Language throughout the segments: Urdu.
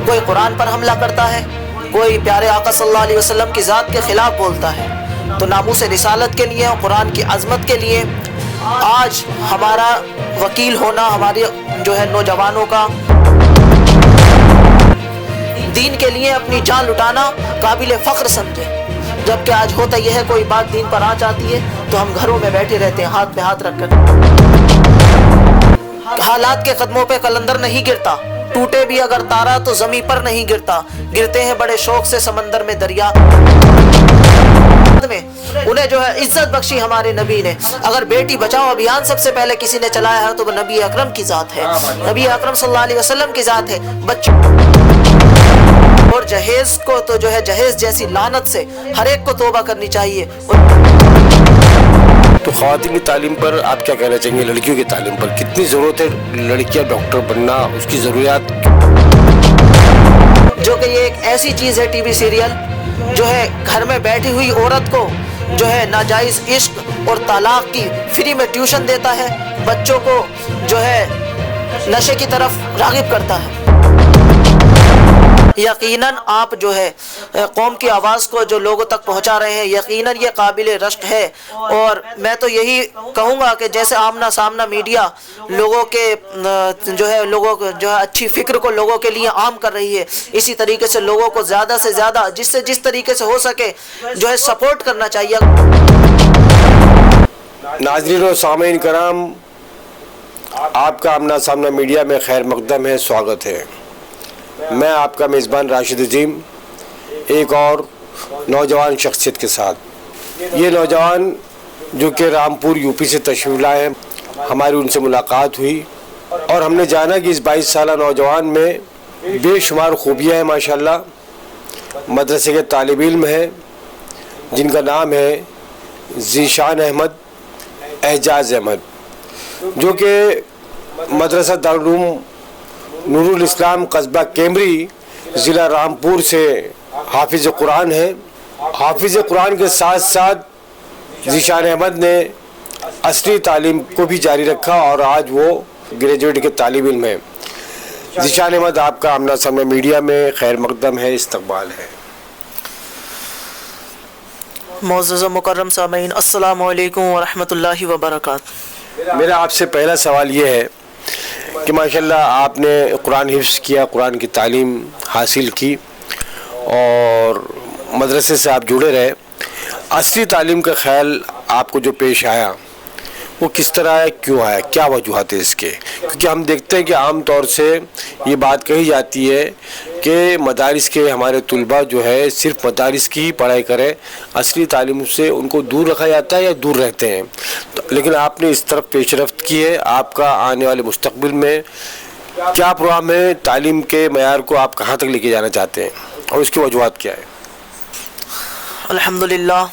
کوئی قرآن پر حملہ کرتا ہے، کوئی پیارے آقا صلی اللہ علیہ وسلم کی ذات کے خلاف بولتا ہے، تو ناموس رسالت کے لیے اور قرآن کی عظمت کے لیے آج ہمارا وکیل ہونا، ہمارے جو ہے نوجوانوں کا دین کے لیے اپنی جان لٹانا قابل فخر سمجھے. جبکہ آج ہوتا یہ ہے کوئی بات دین پر آ جاتی ہے تو ہم گھروں میں بیٹھے رہتے ہیں ہاتھ پہ ہاتھ رکھ کر. حالات کے قدموں پہ قلندر نہیں گرتا، ٹوٹے بھی اگر تارا تو زمیں پر نہیں گرتا، گرتے ہیں بڑے شوق سے سمندر میں دریا میں. انہیں جو ہے عزت بخشی ہمارے نبی نے. اگر بیٹی بچاؤ ابھیان سب سے پہلے کسی نے چلایا ہے تو وہ نبی اکرم کی ذات ہے، نبی اکرم صلی اللہ علیہ وسلم کی ذات ہے. بچوں اور جہیز کو تو جو ہے جہیز جیسی لعنت سے ہر ایک کو توبہ کرنی چاہیے. تو خواتین کی تعلیم پر آپ کیا کہنا چاہیں گے؟ لڑکیوں کی تعلیم پر کتنی ضرورت ہے؟ لڑکیاں ڈاکٹر بننا، اس کی ضروریات، جو کہ یہ ایک ایسی چیز ہے ٹی وی سیریل جو ہے گھر میں بیٹھی ہوئی عورت کو جو ہے ناجائز عشق اور طلاق کی فری میں ٹیوشن دیتا ہے، بچوں کو جو ہے نشے کی طرف راغب کرتا ہے. یقیناً آپ جو ہے قوم کی آواز کو جو لوگوں تک پہنچا رہے ہیں، یقیناً یہ قابل رشک ہے. اور میں تو یہی کہوں گا کہ جیسے آمنا سامنا میڈیا لوگوں کے جو ہے لوگوں جو ہے اچھی فکر کو لوگوں کے لیے عام کر رہی ہے، اسی طریقے سے لوگوں کو زیادہ سے زیادہ جس طریقے سے ہو سکے جو ہے سپورٹ کرنا چاہیے. ناظرین و سامعین کرام، آپ کا آمنا سامنا میڈیا میں خیر مقدم ہے، سواگت ہے. میں آپ کا میزبان راشد عظیم ایک اور نوجوان شخصیت کے ساتھ. یہ نوجوان جو کہ رامپور یو پی سے تشریف لائے ہیں، ہماری ان سے ملاقات ہوئی اور ہم نے جانا کہ اس 22 سالہ نوجوان میں بے شمار خوبیاں ہیں ماشاءاللہ. مدرسے کے طالب علم ہیں جن کا نام ہے ذیشان احمد، اعجاز احمد، جو کہ مدرسہ دارالعلوم نور الاسلام قصبہ کیمری ضلع رامپور سے حافظ قرآن ہے. حافظ قرآن کے ساتھ ساتھ ذیشان احمد نے اصلی تعلیم کو بھی جاری رکھا اور آج وہ گریجویٹ کے طالب علم ہیں. ذیشان احمد، آپ کا آمنا سامنا میڈیا میں خیر مقدم ہے، استقبال ہے. معزز و مکرم سامعین، السلام علیکم ورحمۃ اللہ وبرکاتہ. میرا آپ سے پہلا سوال یہ ہے کہ ماشاءاللہ آپ نے قرآن حفظ کیا، قرآن کی تعلیم حاصل کی اور مدرسے سے آپ جڑے رہے. اصلی تعلیم کا خیال آپ کو جو پیش آیا وہ کس طرح آیا، کیوں آیا، کیا وجوہات ہے اس کے؟ کیونکہ ہم دیکھتے ہیں کہ عام طور سے یہ بات کہی جاتی ہے کہ مدارس کے ہمارے طلباء جو ہے صرف مدارس کی ہی پڑھائی کریں، اصلی تعلیم سے ان کو دور رکھا جاتا ہے یا دور رہتے ہیں. لیکن آپ نے اس طرف پیش رفت کی ہے. آپ کا آنے والے مستقبل میں کیا پروگرام ہے؟ تعلیم کے معیار کو آپ کہاں تک لے کے جانا چاہتے ہیں اور اس کی وجوہات کیا ہے؟ الحمدللہ،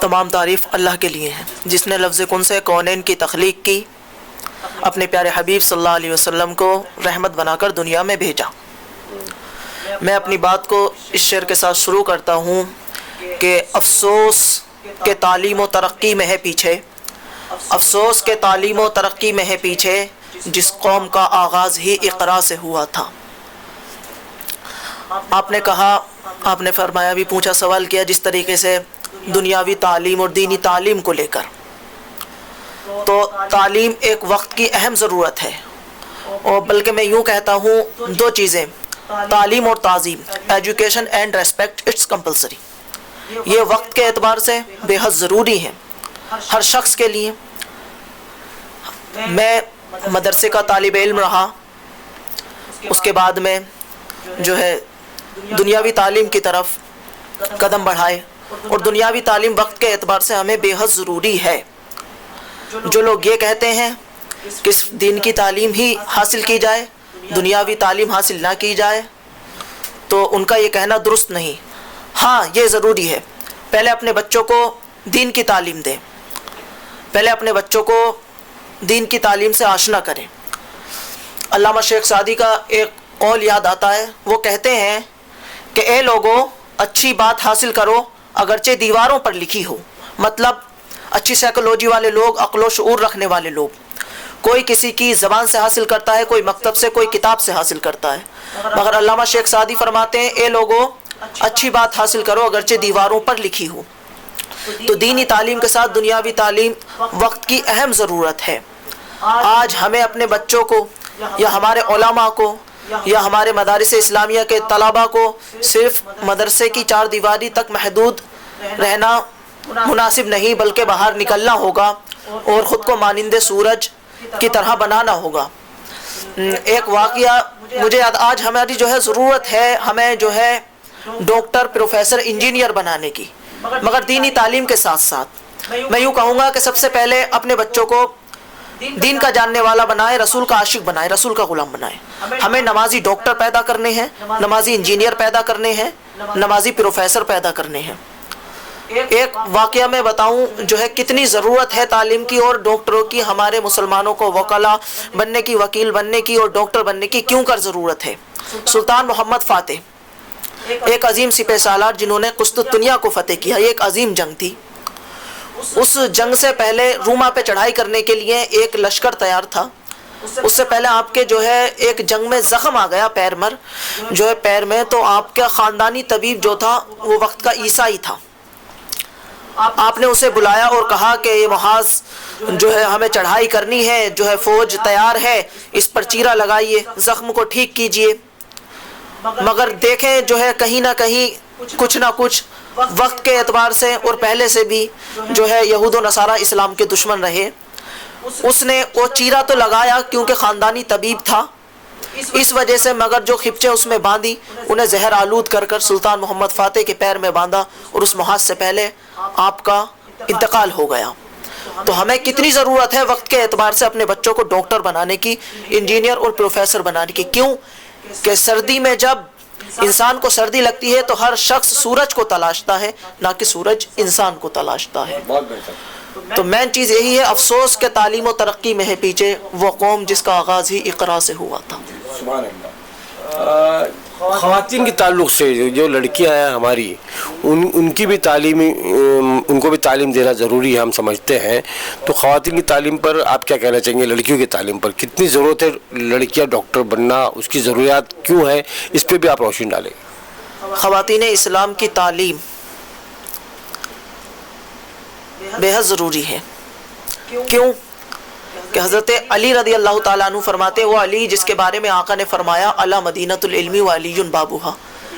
تمام تعریف اللہ کے لیے ہے جس نے لفظ کن سے کونین کی تخلیق کی، اپنے پیارے حبیب صلی اللہ علیہ وسلم کو رحمت بنا کر دنیا میں بھیجا. میں اپنی بات کو اس شعر کے ساتھ شروع کرتا ہوں کہ افسوس کے تعلیم و ترقی میں ہے پیچھے، افسوس کے تعلیم و ترقی میں ہے پیچھے، جس قوم کا آغاز ہی اقرا سے ہوا تھا. آپ نے کہا، آپ نے فرمایا بھی، پوچھا، سوال کیا جس طریقے سے دنیاوی تعلیم اور دینی تعلیم کو لے کر. تو تعلیم ایک وقت کی اہم ضرورت ہے، اور بلکہ میں یوں کہتا ہوں دو چیزیں، تعلیم اور تعظیم، education and respect, it's compulsory. یہ وقت کے اعتبار سے بے حد ضروری ہے ہر شخص کے لیے. میں مدرسے کا طالب علم رہا، اس کے بعد میں جو ہے دنیاوی تعلیم کی طرف قدم بڑھائے، اور دنیاوی تعلیم وقت کے اعتبار سے ہمیں بے حد ضروری ہے. جو لوگ یہ کہتے ہیں کہ دین کی تعلیم ہی حاصل کی جائے، دنیاوی تعلیم حاصل نہ کی جائے، تو ان کا یہ کہنا درست نہیں. ہاں، یہ ضروری ہے، پہلے اپنے بچوں کو دین کی تعلیم دیں، پہلے اپنے بچوں کو دین کی تعلیم سے آشنا کریں. علامہ شیخ سعدی کا ایک قول یاد آتا ہے، وہ کہتے ہیں کہ اے لوگوں، اچھی بات حاصل کرو اگرچہ دیواروں پر لکھی ہو. مطلب اچھی سائیکولوجی والے لوگ، عقل و شعور رکھنے والے لوگ کوئی کسی کی زبان سے حاصل کرتا ہے، کوئی مکتب سے، کوئی کتاب سے حاصل کرتا ہے، مگر علامہ شیخ سعدی فرماتے ہیں اے لوگو اچھی بات حاصل کرو اگرچہ دیواروں پر لکھی ہو۔ تو دینی تعلیم کے ساتھ دنیاوی تعلیم وقت کی اہم ضرورت ہے۔ آج ہمیں اپنے بچوں کو یا ہمارے علماء کو یا ہمارے مدارس اسلامیہ کے طلباء کو صرف مدرسے کی چار دیواری تک محدود رہنا مناسب نہیں، بلکہ باہر نکلنا ہوگا اور خود کو مانند سورج کی طرح بنانا ہوگا۔ ایک واقعہ مجھے یاد، آج ہماری جو ہے ضرورت ہے ہمیں جو ہے ڈاکٹر، پروفیسر، انجینئر بنانے کی، مگر دینی تعلیم کے ساتھ ساتھ میں یوں کہوں گا کہ سب سے پہلے اپنے بچوں کو دین کا جاننے والا بنائے، رسول کا عاشق بنائے، رسول کا غلام بنائے۔ ہمیں نمازی ڈاکٹر پیدا کرنے ہیں، نمازی انجینئر پیدا کرنے ہیں، نمازی پروفیسر پیدا کرنے ہیں۔ ایک واقعہ میں بتاؤں جو ہے کتنی ضرورت ہے تعلیم کی اور ڈاکٹروں کی، ہمارے مسلمانوں کو وکلا بننے کی، وکیل بننے کی اور ڈاکٹر بننے کی کیوں کر ضرورت ہے۔ سلطان محمد فاتح ایک عظیم سپہ سالار جنہوں نے قسطنطنیہ کو فتح کیا، یہ ایک عظیم جنگ تھی۔ اس جنگ سے پہلے روما پہ چڑھائی کرنے کے لیے ایک لشکر تیار تھا۔ اس سے پہلے آپ کے جو ہے ایک جنگ میں زخم آ گیا پیر مر جو ہے پیر میں، تو آپ کا خاندانی طبیب جو تھا وہ وقت کا عیسائی تھا۔ آپ نے اسے بلایا اور کہا کہ یہ محاذ جو ہے ہمیں چڑھائی کرنی ہے، جو ہے فوج تیار ہے، اس پر چیرا لگائیے، زخم کو ٹھیک کیجئے۔ مگر دیکھیں جو ہے کہیں نہ کہیں کچھ نہ کچھ وقت کے اعتبار سے اور پہلے سے بھی جو ہے یہود و نصارہ اسلام کے دشمن رہے۔ اس نے وہ چیرا تو لگایا کیونکہ خاندانی طبیب تھا اس وجہ سے، مگر جو خپچے اس میں باندھی انہیں زہر آلود کر کر سلطان محمد فاتح کے پیر میں باندھا اور اس محاذ سے پہلے آپ کا انتقال ہو گیا۔ تو ہمیں کتنی ضرورت ہے وقت کے اعتبار سے اپنے بچوں کو ڈاکٹر بنانے کی، انجینئر اور پروفیسر بنانے کی۔ کیوں کہ سردی میں جب انسان کو سردی لگتی ہے تو ہر شخص سورج کو تلاشتا ہے، نہ کہ سورج انسان کو تلاشتا ہے۔ تو مین چیز یہی ہے، افسوس کہ تعلیم و ترقی میں ہے پیچھے وہ قوم جس کا آغاز ہی اقرا سے ہوا تھا۔ سبحان اللہ۔ خواتین کے تعلق سے جو لڑکیاں ہیں ہماری، ان کی بھی تعلیم، ان کو بھی تعلیم دینا ضروری ہے، ہم سمجھتے ہیں۔ تو خواتین کی تعلیم پر آپ کیا کہنا چاہیں گے؟ لڑکیوں کی تعلیم پر کتنی ضرورت ہے؟ لڑکیاں ڈاکٹر بننا، اس کی ضروریات کیوں ہے؟ اس پہ بھی آپ روشنی ڈالیں۔ خواتین اسلام کی تعلیم بے حد ضروری ہے۔ کیوں کہ حضرت علی رضی اللہ تعالیٰ عنہ فرماتے ہیں، وہ علی جس کے بارے میں آقا نے فرمایا الا مدینۃ العلم و علی بابوہا،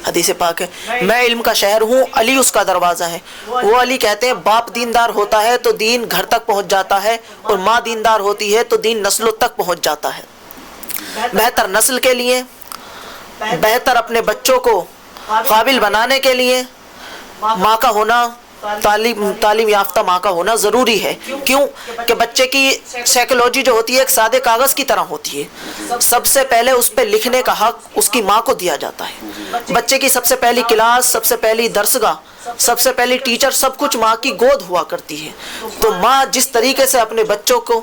حدیث پاک ہے، میں علم کا شہر ہوں، علی اس کا دروازہ ہے۔ وہ علی کہتے ہیں باپ دیندار ہوتا ہے تو دین گھر تک پہنچ جاتا ہے، اور ماں دیندار ہوتی ہے تو دین نسلوں تک پہنچ جاتا ہے۔ بہتر نسل کے لیے، بہتر اپنے بچوں کو قابل بنانے کے لیے ماں کا ہونا، تعلیم یافتہ ماں کا ہونا ضروری ہے۔ کیوں کہ بچے کی سائیکولوجی جو ہوتی ہے ایک سادے کاغذ کی طرح ہوتی ہے، سب سے پہلے اس پہ لکھنے کا حق اس کی ماں کو دیا جاتا ہے۔ بچے کی سب سے پہلی کلاس، سب سے پہلی درسگاہ، سب سے پہلی ٹیچر، سب کچھ ماں کی گود ہوا کرتی ہے۔ تو ماں جس طریقے سے اپنے بچوں کو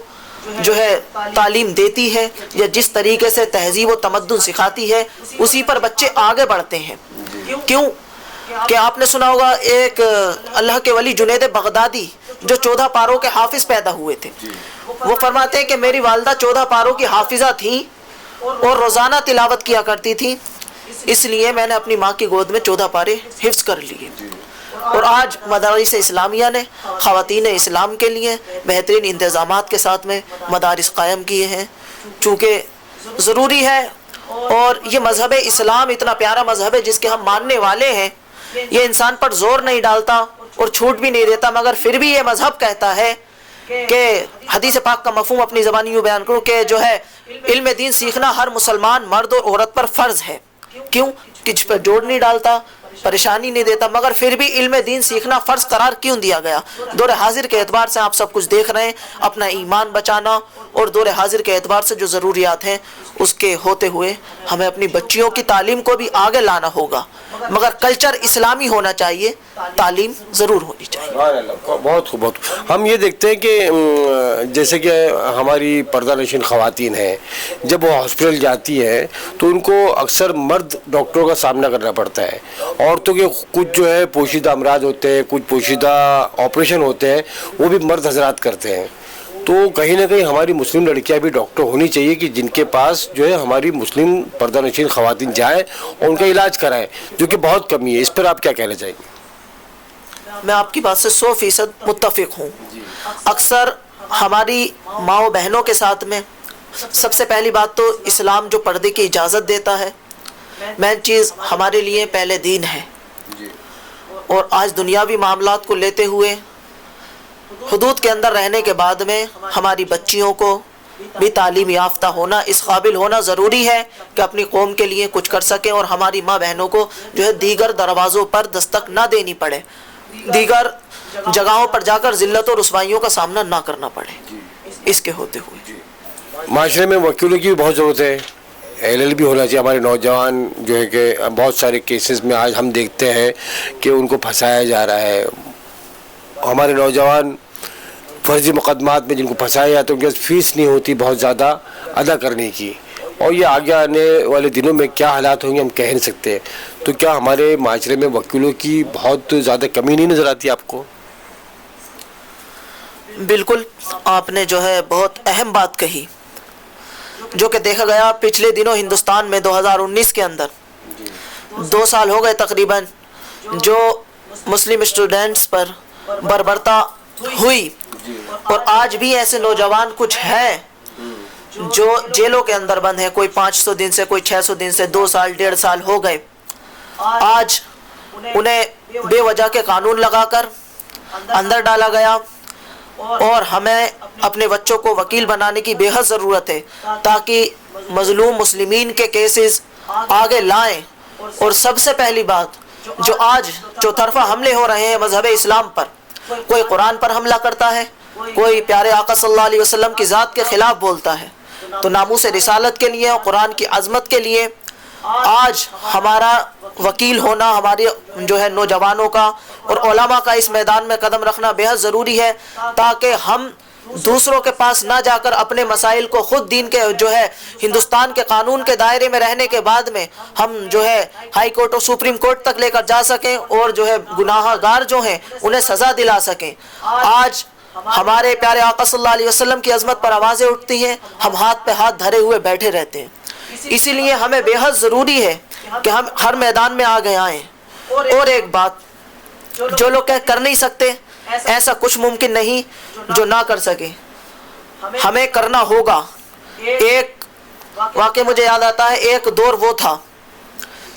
جو ہے تعلیم دیتی ہے یا جس طریقے سے تہذیب و تمدن سکھاتی ہے، اسی پر بچے آگے بڑھتے ہیں۔ کیوں کہ آپ نے سنا ہوگا ایک اللہ کے ولی جنید بغدادی جو 14 پاروں کے حافظ پیدا ہوئے تھے، وہ فرماتے ہیں کہ میری والدہ 14 پاروں کی حافظہ تھیں اور روزانہ تلاوت کیا کرتی تھی، اس لیے میں نے اپنی ماں کی گود میں 14 پارے حفظ کر لیے۔ اور آج مدارس اسلامیہ نے خواتین اسلام کے لیے بہترین انتظامات کے ساتھ میں مدارس قائم کیے ہیں، چونکہ ضروری ہے۔ اور یہ مذہب اسلام اتنا پیارا مذہب ہے جس کے ہم ماننے والے ہیں، یہ انسان پر زور نہیں ڈالتا اور چھوٹ بھی نہیں دیتا، مگر پھر بھی یہ مذہب کہتا ہے کہ حدیث پاک کا مفہوم اپنی زبانی یوں بیان کروں کہ جو ہے علم دین سیکھنا ہر مسلمان مرد اور عورت پر فرض ہے۔ کیوں کہ جس پر جوڑ نہیں ڈالتا، پریشانی نہیں دیتا، مگر پھر بھی علم دین سیکھنا فرض قرار کیوں دیا گیا؟ دور حاضر کے اعتبار سے آپ سب کچھ دیکھ رہے ہیں، اپنا ایمان بچانا اور دور حاضر کے اعتبار سے جو ضروریات ہیں اس کے ہوتے ہوئے ہمیں اپنی بچیوں کی تعلیم کو بھی آگے لانا ہوگا، مگر کلچر اسلامی ہونا چاہیے، تعلیم ضرور ہونی چاہیے۔ بہت خوب، بہت خوب۔ ہم یہ دیکھتے ہیں کہ جیسے کہ ہماری پردہ نشین خواتین ہیں، جب وہ ہاسپٹل جاتی ہیں تو ان کو اکثر مرد ڈاکٹروں کا سامنا کرنا پڑتا ہے۔ عورتوں کے کچھ جو ہے پوشیدہ امراض ہوتے ہیں، کچھ پوشیدہ آپریشن ہوتے ہیں، وہ بھی مرد حضرات کرتے ہیں۔ تو کہیں نہ کہیں ہماری مسلم لڑکیاں بھی ڈاکٹر ہونی چاہیے کہ جن کے پاس جو ہے ہماری مسلم پردہ نشین خواتین جائیں اور ان کا علاج کرائیں، جو کہ بہت کمی ہے. اس پر آپ کیا کہنا چاہیں گے؟ میں آپ کی بات سے 100% متفق ہوں. اکثر ہماری ماؤں بہنوں کے ساتھ میں سب سے پہلی بات تو اسلام جو پردے کی اجازت دیتا ہے، مین چیز ہمارے لیے پہلے دین ہے. اور آج دنیاوی معاملات کو لیتے ہوئے حدود کے اندر رہنے کے بعد میں ہماری بچیوں کو بھی تعلیم یافتہ ہونا، اس قابل ہونا ضروری ہے کہ اپنی قوم کے لیے کچھ کر سکیں، اور ہماری ماں بہنوں کو جو ہے دیگر دروازوں پر دستک نہ دینی پڑے، دیگر جگہوں پر جا کر ذلت اور رسوائیوں کا سامنا نہ کرنا پڑے. اس کے ہوتے ہوئے معاشرے میں وکیلوں کی بھی بہت ضرورت ہے، LL بھی ہونا چاہیے. ہمارے نوجوان جو ہے کہ بہت سارے کیسز میں آج ہم دیکھتے ہیں کہ ان کو پھنسایا جا رہا ہے. ہمارے نوجوان فرضی مقدمات میں جن کو پھنسایا جاتا ہے، ان کے پاس فیس نہیں ہوتی بہت زیادہ ادا کرنے کی، اور یہ آگے آنے والے دنوں میں کیا حالات ہوں گے ہم کہہ نہیں سکتے. تو کیا ہمارے معاشرے میں وکیلوں کی بہت زیادہ کمی نہیں نظر آتی آپ کو؟ بالکل آپ نے جو ہے بہت اہم بات کہی، جو کہ دیکھا گیا پچھلے دنوں ہندوستان میں 2019 کے اندر 2 سال ہو گئے تقریباً جو مسلم اسٹوڈنٹس پر بربرتا ہوئی، اور آج بھی ایسے نوجوان کچھ ہیں جو جیلوں کے اندر بند ہیں. کوئی 500 دن سے، کوئی 600 دن سے، 2 سال 1.5 سال ہو گئے. آج انہیں بے وجہ کے قانون لگا کر اندر ڈالا گیا، اور ہمیں اپنے بچوں کو وکیل بنانے کی بے حد ضرورت ہے تاکہ مظلوم مسلمین کے کیسز آگے لائیں. اور سب سے پہلی بات، جو آج چوطرفہ حملے ہو رہے ہیں مذہب اسلام پر، کوئی قرآن پر حملہ کرتا ہے، کوئی پیارے آقا صلی اللہ علیہ وسلم کی ذات کے خلاف بولتا ہے، تو ناموس رسالت کے لیے اور قرآن کی عظمت کے لیے آج ہمارا وکیل ہونا، ہمارے جو ہے نوجوانوں کا اور علماء کا اس میدان میں قدم رکھنا بے حد ضروری ہے، تاکہ ہم دوسروں کے پاس نہ جا کر اپنے مسائل کو خود دین کے جو ہے ہندوستان کے قانون کے دائرے میں رہنے کے بعد میں ہم جو ہے ہائی کورٹ اور سپریم کورٹ تک لے کر جا سکیں، اور جو ہے گناہ گار جو ہیں انہیں سزا دلا سکیں. آج ہمارے پیارے آقا صلی اللہ علیہ وسلم کی عظمت پر آوازیں اٹھتی ہیں، ہم ہاتھ پہ ہاتھ دھرے ہوئے بیٹھے رہتے ہیں. اسی لیے ہمیں بے حد ضروری ہے کہ ہم ہر میدان میں آگے آئیں. اور ایک بات، جو لوگ کر نہیں سکتے، ایسا کچھ ممکن نہیں جو نہ کر سکے، ہمیں کرنا ہوگا. ایک واقعہ مجھے یاد آتا ہے، ایک دور وہ تھا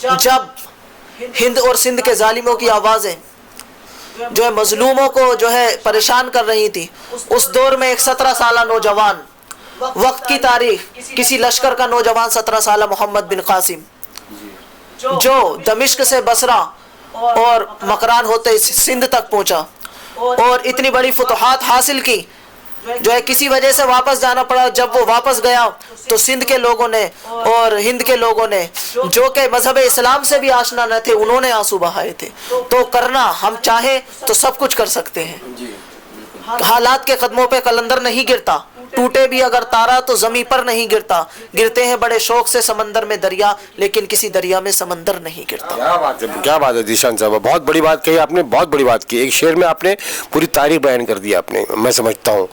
جب ہند اور سندھ کے ظالموں کی آوازیں جو ہے مظلوموں کو جو ہے پریشان کر رہی تھی. اس دور میں ایک 17 سالہ نوجوان، وقت کی تاریخ، کسی لشکر کا نوجوان 17 سالہ محمد بن قاسم، جو دمشق سے بصرہ اور مکران ہوتے سندھ تک پہنچا اور اتنی بڑی فتوحات حاصل کی، جو ہے کسی وجہ سے واپس جانا پڑا. جب وہ واپس گیا تو سندھ کے لوگوں نے اور ہند کے لوگوں نے، جو کہ مذہب اسلام سے بھی آشنا نہ تھے، انہوں نے آنسو بہائے تھے. تو کرنا، ہم چاہیں تو سب کچھ کر سکتے ہیں. حالات کے قدموں پہ قلندر نہیں گرتا، ٹوٹے بھی اگر تارا تو زمیں پر نہیں گرتا. گرتے ہیں بڑے شوق سے سمندر میں دریا، لیکن کسی دریا میں سمندر نہیں گرتا. کیا بات ہے ذیشان صاحب، بہت بڑی بات کہی آپ نے، بہت بڑی بات کی. ایک شعر میں آپ نے پوری تاریخ بیان کر دی آپ نے، میں سمجھتا ہوں.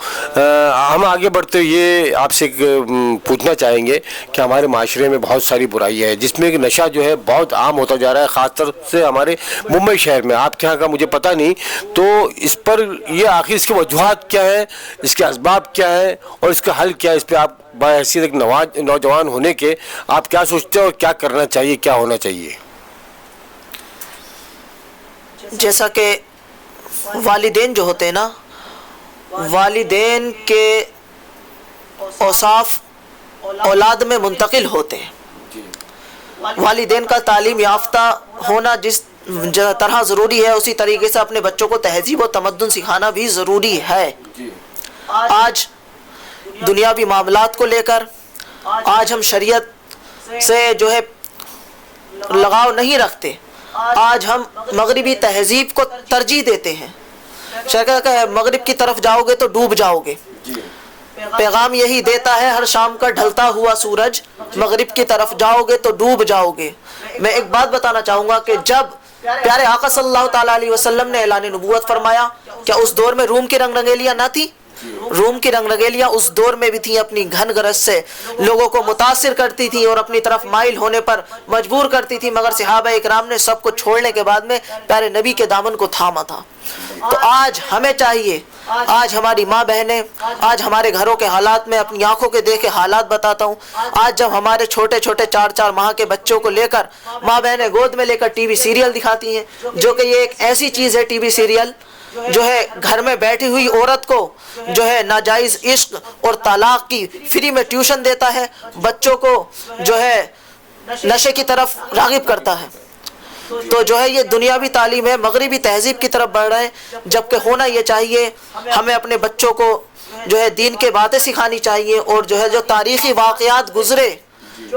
ہم آگے بڑھتے ہوئے یہ آپ سے پوچھنا چاہیں گے کہ ہمارے معاشرے میں بہت ساری برائیاں ہیں، جس میں کہ نشہ جو ہے بہت عام ہوتا جا رہا ہے، خاص طور سے ہمارے ممبئی شہر میں. آپ کے یہاں کا مجھے پتہ نہیں، تو اس پر یہ آخر اس کی وجوہات کیا ہیں، اس کے اسباب کیا ہیں اور اس کا حل کیا ہے؟ اس پہ آپ بحیثیت ایک نوجوان ہونے کے آپ کیا سوچتے ہیں اور کیا کرنا چاہیے، کیا ہونا چاہیے؟ جیسا کہ والدین جو ہوتے ہیں نا، والدین کے اوصاف اولاد میں منتقل ہوتے ہیں. والدین کا تعلیم یافتہ ہونا جس طرح ضروری ہے، اسی طریقے سے اپنے بچوں کو تہذیب و تمدن سکھانا بھی ضروری ہے. آج دنیاوی معاملات کو لے کر آج ہم شریعت سے جو ہے لگاؤ نہیں رکھتے. آج ہم مغربی تہذیب کو ترجیح دیتے ہیں. شیخ کہ مغرب کی طرف جاؤ گے تو ڈوب جاؤ گے. پیغام یہی دیتا ہے ہر شام کا ڈھلتا ہوا سورج، مغرب کی طرف جاؤ گے تو ڈوب جاؤ گے. میں ایک بات بتانا چاہوں گا کہ جب پیارے آقا صلی اللہ تعالیٰ علیہ وسلم نے اعلان نبوت فرمایا، کیا اس دور میں روم کی رنگ رنگیلیاں نہ تھی؟ روم کی رنگ رنگیلیاں اس دور میں بھی تھیں، اپنی گھن گرج سے لوگوں کو متاثر کرتی تھیں اور اپنی طرف مائل ہونے پر مجبور کرتی تھیں، مگر صحابہ اکرام نے سب کو چھوڑنے کے بعد میں پیارے نبی کے دامن کو تھاما تھا۔ تو آج ہمیں چاہیے، آج ہماری ماں بہنیں، آج ہمارے گھروں کے حالات میں اپنی آنکھوں کے دیکھے حالات بتاتا ہوں، آج جب ہمارے چھوٹے چھوٹے 4 ماہ کے بچوں کو لے کر ماں بہنیں گود میں لے کر ٹی وی سیریل دکھاتی ہیں، جو کہ یہ ایک ایسی چیز ہے ٹی وی سیریل جو ہے گھر میں بیٹھی ہوئی عورت کو جو ہے ناجائز عشق اور طلاق کی فری میں ٹیوشن دیتا ہے، بچوں کو جو ہے نشے کی طرف راغب کرتا ہے۔ تو جو ہے یہ دنیاوی تعلیم ہے، مغربی تہذیب کی طرف بڑھ رہے ہیں، جبکہ ہونا یہ چاہیے ہمیں اپنے بچوں کو جو ہے دین کے باتیں سکھانی چاہیے، اور جو ہے جو تاریخی واقعات گزرے،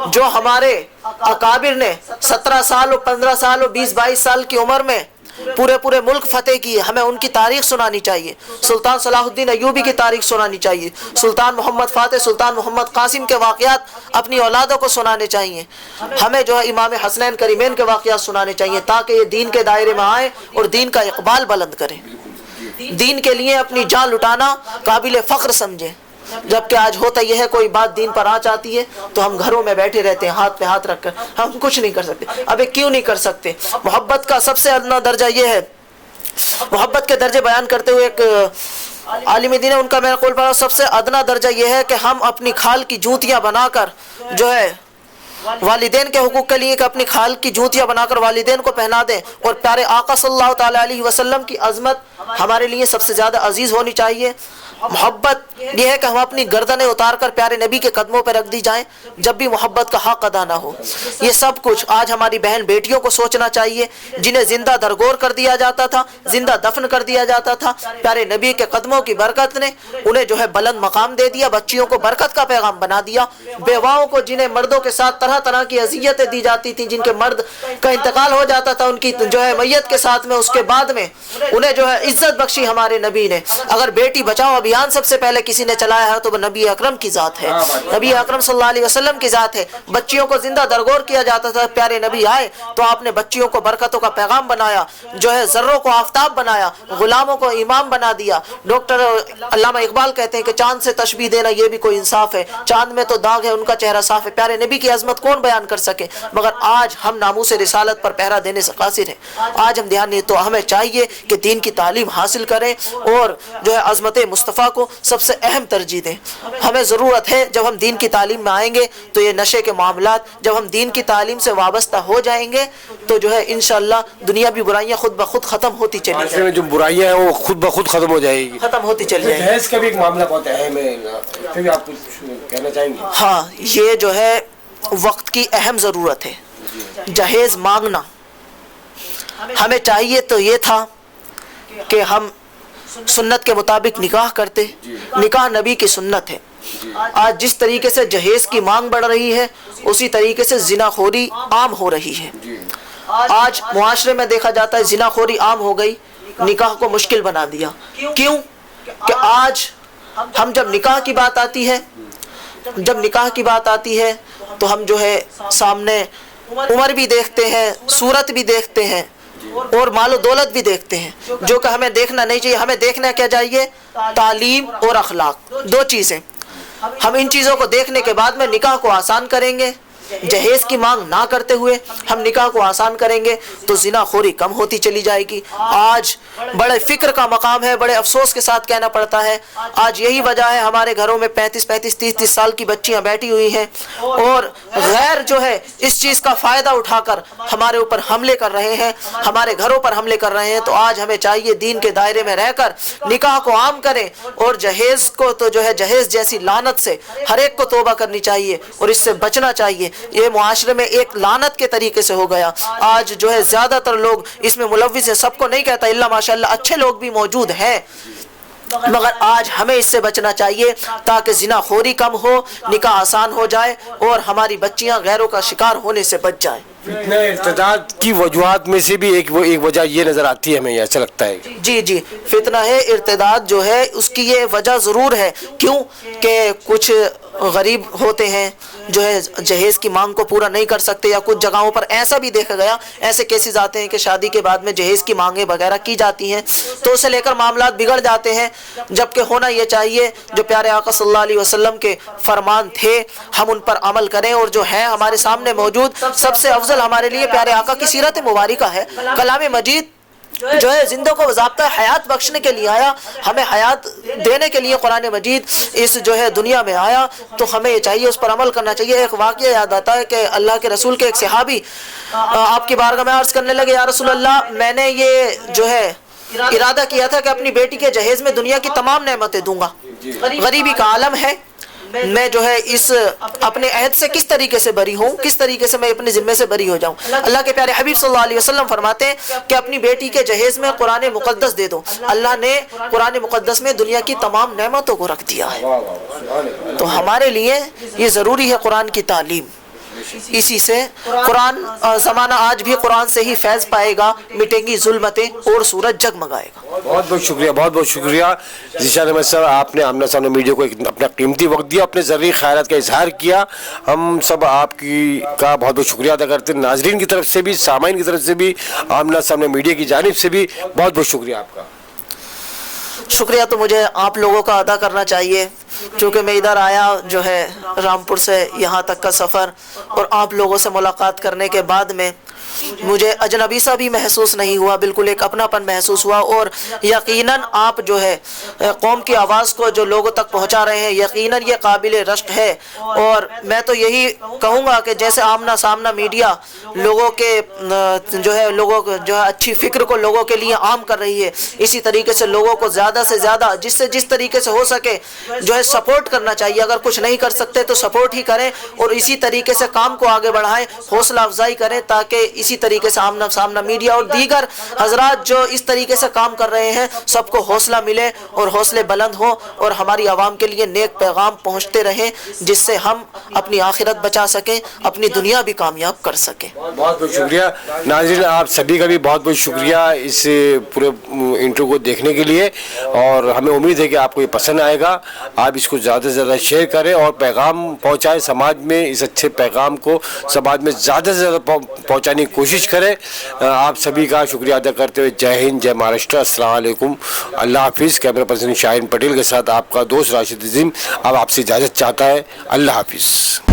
جو ہمارے اکابر نے 17 سال اور 15 سال اور 20-22 سال کی عمر میں پورے ملک فتح کیے، ہمیں ان کی تاریخ سنانی چاہیے، سلطان صلاح الدین ایوبی کی تاریخ سنانی چاہیے، سلطان محمد فاتح، سلطان محمد قاسم کے واقعات اپنی اولادوں کو سنانے چاہیے، ہمیں جو ہے امام حسنین کریمین کے واقعات سنانے چاہیے، تاکہ یہ دین کے دائرے میں آئیں اور دین کا اقبال بلند کریں، دین کے لیے اپنی جان لٹانا قابل فخر سمجھیں۔ جبکہ آج ہوتا یہ ہے کوئی بات دین پر آ جاتی ہے تو ہم گھروں میں بیٹھے رہتے ہیں ہاتھ پہ ہاتھ رکھ کر، ہم کچھ نہیں کر سکتے۔ ابے کیوں نہیں کر سکتے؟ محبت کا سب سے ادنا درجہ یہ ہے، محبت کے درجے بیان کرتے ہوئے ایک عالم دین ہے، ان کا میں نے قول پڑھا، سب سے ادنا درجہ یہ ہے کہ ہم اپنی کھال کی جوتیاں بنا کر جو ہے والدین کے حقوق کے لیے کہ اپنی کھال کی جوتیاں بنا کر والدین کو پہنا دیں، اور پیارے آقا صلی اللہ تعالیٰ علیہ وسلم کی عظمت ہمارے لیے سب سے زیادہ عزیز ہونی چاہیے۔ محبت یہ ہے کہ ہم اپنی گردنیں اتار کر پیارے نبی کے قدموں پہ رکھ دی جائیں جب بھی محبت کا حق ادا نہ ہو۔ یہ سب کچھ آج ہماری بہن بیٹیوں کو سوچنا چاہیے، جنہیں زندہ درگور کر دیا جاتا تھا، زندہ دفن کر دیا جاتا تھا، پیارے نبی کے قدموں کی برکت نے انہیں جو ہے بلند مقام دے دیا، بچیوں کو برکت کا پیغام بنا دیا، بیواؤں کو جنہیں مردوں کے ساتھ طرح طرح کی اذیتیں دی جاتی تھیں، جن کے مرد کا انتقال ہو جاتا تھا ان کی جو ہے میت کے ساتھ میں، اس کے بعد میں انہیں جو ہے عزت بخشی ہمارے نبی نے۔ اگر بیٹی بچاؤ ابھیان سب سے پہلے کسی نے چلایا ہے تو وہ نبی اکرم کی ذات ہے، نبی اکرم صلی اللہ علیہ وسلم کی ذات ہے۔ بچیوں کو زندہ درگور کیا جاتا تھا، پیارے نبی آئے تو آپ نے بچیوں کو برکتوں کا پیغام بنایا، جو ہے ذروں کو آفتاب بنایا، غلاموں کو امام بنا دیا۔ ڈاکٹر علامہ اقبال کہتے ہیں کہ چاند سے تشبیہ دینا یہ بھی کوئی انصاف ہے، چاند میں تو داغ ہے ان کا چہرہ صاف ہے۔ پیارے نبی کی عظمت کون بیان کر سکے؟ مگر آج ہم ناموس رسالت پر پہرا دینے سے قاصر ہیں، آج ہم دھیان نہیں، تو ہمیں چاہیے کہ دین کی تعلیم حاصل کریں اور جو ہے عظمت مصطفیٰ کو سب سے اہم ترجیح دیں۔ ہمیں ضرورت ہے جب ہم دین کی تعلیم میں آئیں گے تو یہ نشے کے معاملات، جب ہم دین کی تعلیم سے وابستہ ہو جائیں گے تو جو ہے انشاءاللہ دنیاوی برائیاں خود بخود ختم ہوتی چلی جائیں گی، جو برائیاں ہیں وہ خود بخود ختم ہو جائے گی، ختم ہوتی چلی جائیں گی۔ جہیز کا بھی ایک معاملہ بہت اہم ہے، پھر آپ کچھ کہنا چاہیں گے؟ ہاں، یہ جو ہے وقت کی اہم ضرورت ہے، جہیز مانگنا۔ ہمیں چاہیے تو یہ تھا کہ ہم سنت کے مطابق نکاح کرتے، نکاح نبی کی سنت ہے۔ آج جس طریقے سے جہیز کی مانگ بڑھ رہی ہے اسی طریقے سے زنا خوری عام ہو رہی ہے۔ آج معاشرے میں دیکھا جاتا ہے زنا خوری عام ہو گئی، نکاح کو مشکل بنا دیا۔ کیوں کہ آج ہم جب نکاح کی بات آتی ہے، جب نکاح کی بات آتی ہے تو ہم جو ہے سامنے عمر بھی دیکھتے ہیں، صورت بھی دیکھتے ہیں اور مال و دولت بھی دیکھتے ہیں، جو کہ ہمیں دیکھنا نہیں چاہیے۔ ہمیں دیکھنا کیا چاہیے؟ تعلیم اور اخلاق، دو چیزیں۔ ہم ان چیزوں کو دیکھنے کے بعد میں نکاح کو آسان کریں گے، جہیز کی مانگ نہ کرتے ہوئے ہم نکاح کو آسان کریں گے تو زنا خوری کم ہوتی چلی جائے گی۔ آج بڑے فکر کا مقام ہے، بڑے افسوس کے ساتھ کہنا پڑتا ہے، آج یہی وجہ ہے ہمارے گھروں میں 35-35 30-30 سال کی بچیاں بیٹھی ہوئی ہیں اور غیر جو ہے اس چیز کا فائدہ اٹھا کر ہمارے اوپر حملے کر رہے ہیں، ہمارے گھروں پر حملے کر رہے ہیں۔ تو آج ہمیں چاہیے دین کے دائرے میں رہ کر نکاح کو عام کریں، اور جہیز کو تو جو ہے جہیز جیسی لعنت سے ہر ایک کو توبہ کرنی چاہیے اور اس سے بچنا چاہیے۔ یہ معاشرے میں ایک لعنت کے طریقے سے ہو گیا۔ آج جو ہے زیادہ تر لوگ اس میں ملوث ہیں، سب کو نہیں کہتا، اللہ ماشاءاللہ اچھے لوگ بھی موجود ہیں، مگر آج ہمیں اس سے بچنا چاہیے تاکہ زنا خوری کم ہو، نکاح آسان ہو جائے اور ہماری بچیاں غیروں کا شکار ہونے سے بچ جائیں۔ فتنہ ارتداد کی وجوہات میں سے بھی ایک وجہ یہ نظر آتی ہے، ہمیں ایسا لگتا ہے۔ جی فتنہ ارتداد جو ہے اس کی یہ وجہ ضرور ہے۔ کیوں کہ کچھ غریب ہوتے ہیں جو ہے جہیز کی مانگ کو پورا نہیں کر سکتے، یا کچھ جگہوں پر ایسا بھی دیکھا گیا، ایسے کیسز آتے ہیں کہ شادی کے بعد میں جہیز کی مانگیں وغیرہ کی جاتی ہیں تو اسے لے کر معاملات بگڑ جاتے ہیں، جبکہ ہونا یہ چاہیے جو پیارے آقا صلی اللہ علیہ وسلم کے فرمان تھے ہم ان پر عمل کریں، اور جو ہیں ہمارے سامنے موجود سب سے افضل ہمارے لیے پیارے آقا کی سیرت مبارکہ ہے۔ کلام مجید جو ہے زندوں کو باضابطہ حیات بخشنے کے لیے آیا، ہمیں حیات دینے کے لیے قرآن مجید اس جو ہے دنیا میں آیا، تو ہمیں یہ چاہیے اس پر عمل کرنا چاہیے۔ ایک واقعہ یاد آتا ہے کہ اللہ کے رسول کے ایک صحابی آپ کی بارگاہ میں عرض کرنے لگے، یا رسول اللہ میں نے یہ جو ہے ارادہ کیا تھا کہ اپنی بیٹی کے جہیز میں دنیا کی تمام نعمتیں دوں گا، غریبی کا عالم ہے، میں جو ہے اس اپنے عہد سے کس طریقے سے بری ہوں، کس طریقے سے میں اپنے ذمے سے بری ہو جاؤں۔ اللہ کے پیارے حبیب صلی اللہ علیہ وسلم فرماتے ہیں کہ اپنی بیٹی کے جہیز میں قرآن مقدس دے دو، اللہ نے قرآن مقدس میں دنیا کی تمام نعمتوں کو رکھ دیا ہے۔ تو ہمارے لیے یہ ضروری ہے قرآن کی تعلیم، اسی سے قرآن زمانہ آج بھی قرآن سے ہی فیض پائے گا، مٹیں گی ظلمتیں اور سورج جگمگائے گا۔ بہت بہت شکریہ، بہت بہت شکریہ ذیشان احمد صاحب، آپ نے آمنہ سامنے میڈیا کو اپنا قیمتی وقت دیا، اپنے ذریعے خیرات کا اظہار کیا، ہم سب آپ کا بہت بہت شکریہ ادا کرتے ہیں، ناظرین کی طرف سے بھی، سامعین کی طرف سے بھی، آمنہ سامنے میڈیا کی جانب سے بھی بہت بہت شکریہ آپ کا۔ شکریہ تو مجھے آپ لوگوں کا ادا کرنا چاہیے، چونکہ میں ادھر آیا جو ہے رامپور سے یہاں تک کا سفر، اور آپ لوگوں سے ملاقات کرنے کے بعد میں مجھے اجنبی سا بھی محسوس نہیں ہوا، بالکل ایک اپناپن محسوس ہوا، اور یقیناً آپ جو ہے قوم کی آواز کو جو لوگوں تک پہنچا رہے ہیں، یقیناً یہ قابل رشک ہے، اور میں تو یہی کہوں گا کہ جیسے آمنا سامنا میڈیا لوگوں کے جو ہے لوگوں جو ہے اچھی فکر کو لوگوں کے لیے عام کر رہی ہے، اسی طریقے سے لوگوں کو زیادہ سے زیادہ جس طریقے سے ہو سکے جو ہے سپورٹ کرنا چاہیے، اگر کچھ نہیں کر سکتے تو سپورٹ ہی کریں، اور اسی طریقے سے کام کو آگے بڑھائیں، حوصلہ افزائی کریں، تاکہ اسی طریقے سے آمنا سامنا میڈیا اور دیگر حضرات جو اس طریقے سے کام کر رہے ہیں سب کو حوصلہ ملے اور حوصلے بلند ہوں، اور ہماری عوام کے لیے نیک پیغام پہنچتے رہیں، جس سے ہم اپنی آخرت بچا سکیں، اپنی دنیا بھی کامیاب کر سکیں۔ بہت بہت شکریہ ناظرین، آپ سبھی کا بھی بہت بہت شکریہ اس پورے انٹرویو کو دیکھنے کے لیے، اور ہمیں امید ہے کہ آپ کو یہ پسند آئے گا، آپ اس کو زیادہ سے زیادہ شیئر کریں اور پیغام پہنچائیں سماج میں، اس اچھے پیغام کو سماج میں زیادہ سے زیادہ پہنچانے کی کوشش کریں۔ آپ سبھی کا شکریہ ادا کرتے ہوئے جے ہند، جے مہاراشٹر، السلام علیکم، اللہ حافظ۔ کیمرہ پرسن شاہین پٹیل کے ساتھ آپ کا دوست راشد عظیم اب آپ سے اجازت چاہتا ہے، اللہ حافظ۔